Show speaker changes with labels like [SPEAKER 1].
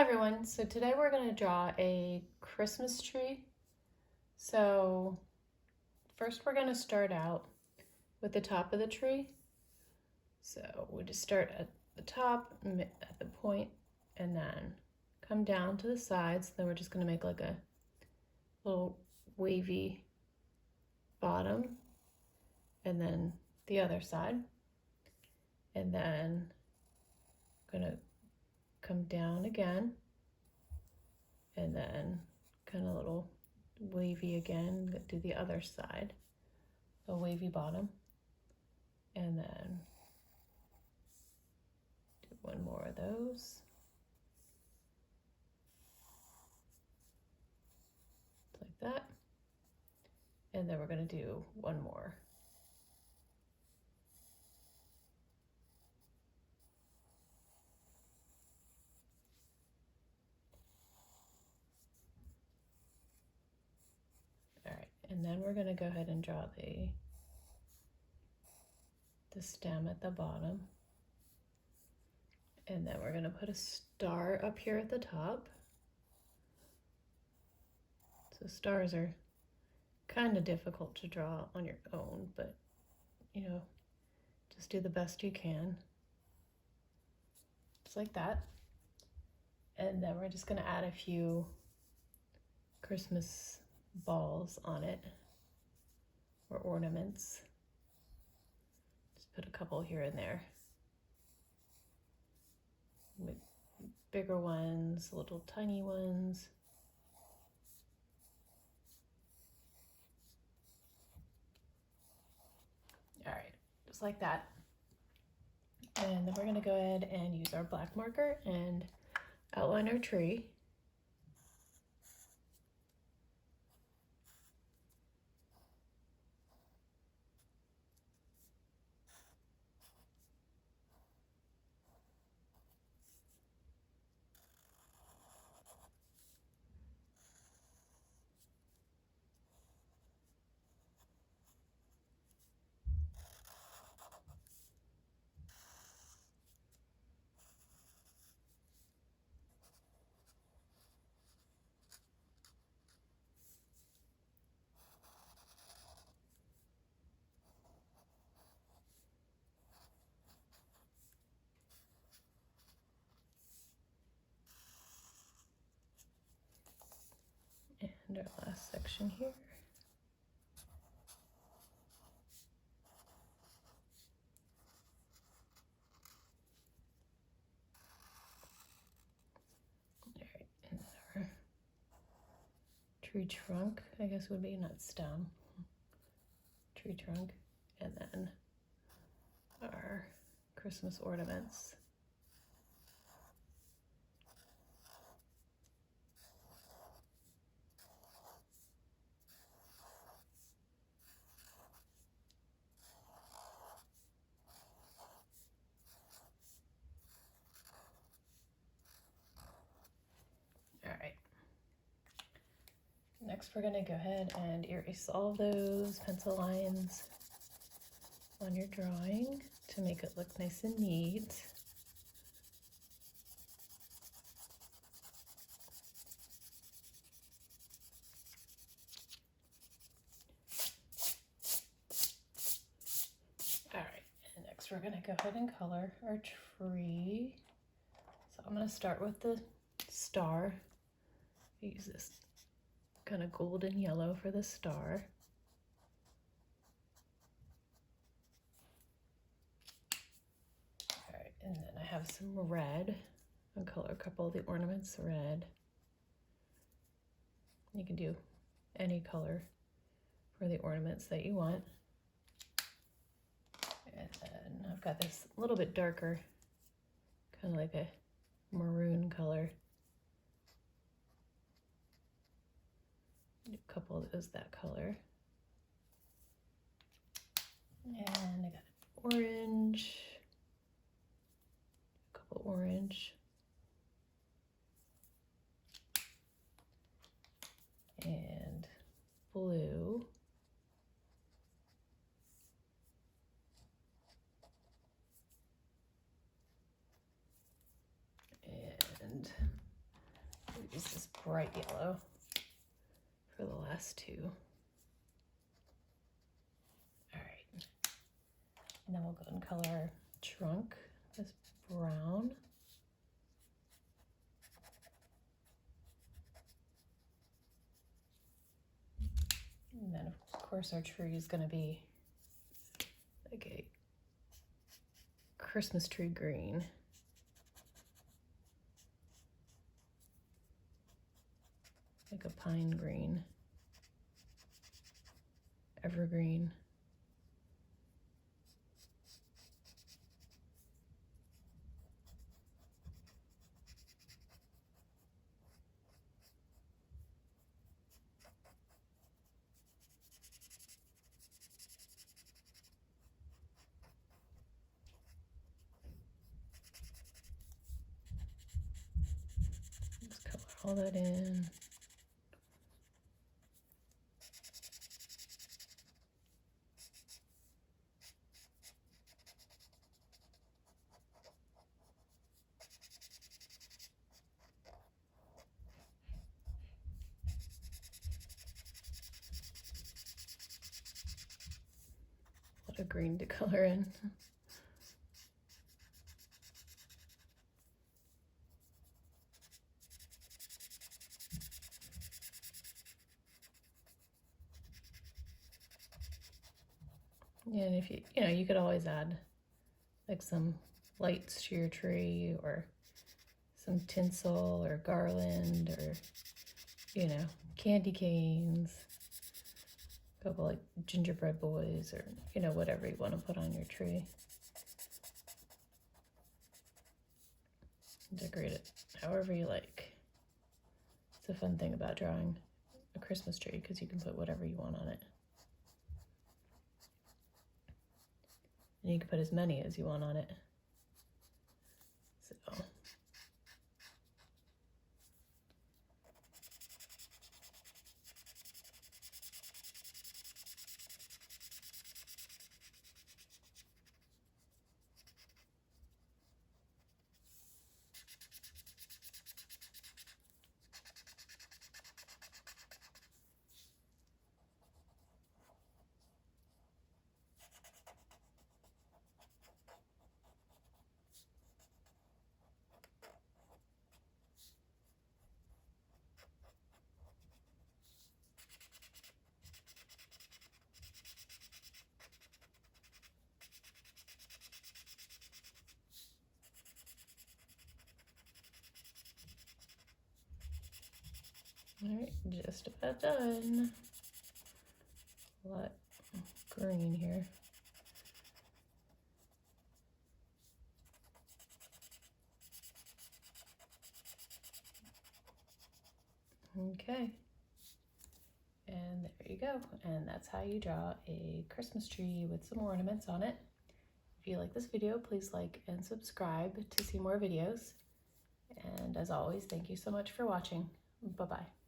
[SPEAKER 1] everyone, so today we're going to draw a Christmas tree. So first we're going to start out with the top of the tree. So we just start at the top, at the point, and then come down to the sides. Then we're just going to make like a little wavy bottom, and then the other side. And then I'm going to come down again, and then kind of a little wavy again, do the other side, a wavy bottom, and then do one more of those. Like that. And then we're going to do one more. All right, and then we're going to go ahead and draw the stem at the bottom. And then we're going to put a star up here at the top. So stars are kind of difficult to draw on your own, but just do the best you can. Just like that. And then we're just going to add a few Christmas balls on it, or ornaments. Just put a couple here and there. Bigger ones, little tiny ones. All right, just like that. And then we're going to go ahead and use our black marker and outline our tree. And our last section here. All right, and our tree trunk, I guess would be, not stem, tree trunk, and then our Christmas ornaments. All right. Next, we're going to go ahead and erase all of those pencil lines on your drawing to make it look nice and neat. All right, and next we're going to go ahead and color our tree. So I'm going to start with the star. Use this kind of golden yellow for the star. All right, and then I have some red. I'll color a couple of the ornaments red. You can do any color for the ornaments that you want. And then I've got this a little bit darker, kind of like a maroon color. Do a couple of those that color. And I got orange, a couple orange. And blue. And use this bright yellow for the last two. All right. And then we'll go and color our trunk this brown. And then of course our tree is going to be like a Christmas tree green. Like a pine green, evergreen. Just color all that in. A lot of green to color in. And if you could always add like some lights to your tree or some tinsel or garland or, candy canes, a couple like gingerbread boys or, whatever you want to put on your tree. Decorate it however you like. It's a fun thing about drawing a Christmas tree because you can put whatever you want on it. And you can put as many as you want on it. So. All right, just about done. A lot green here. Okay. And there you go. And that's how you draw a Christmas tree with some ornaments on it. If you like this video, please like and subscribe to see more videos. And as always, thank you so much for watching. Bye-bye.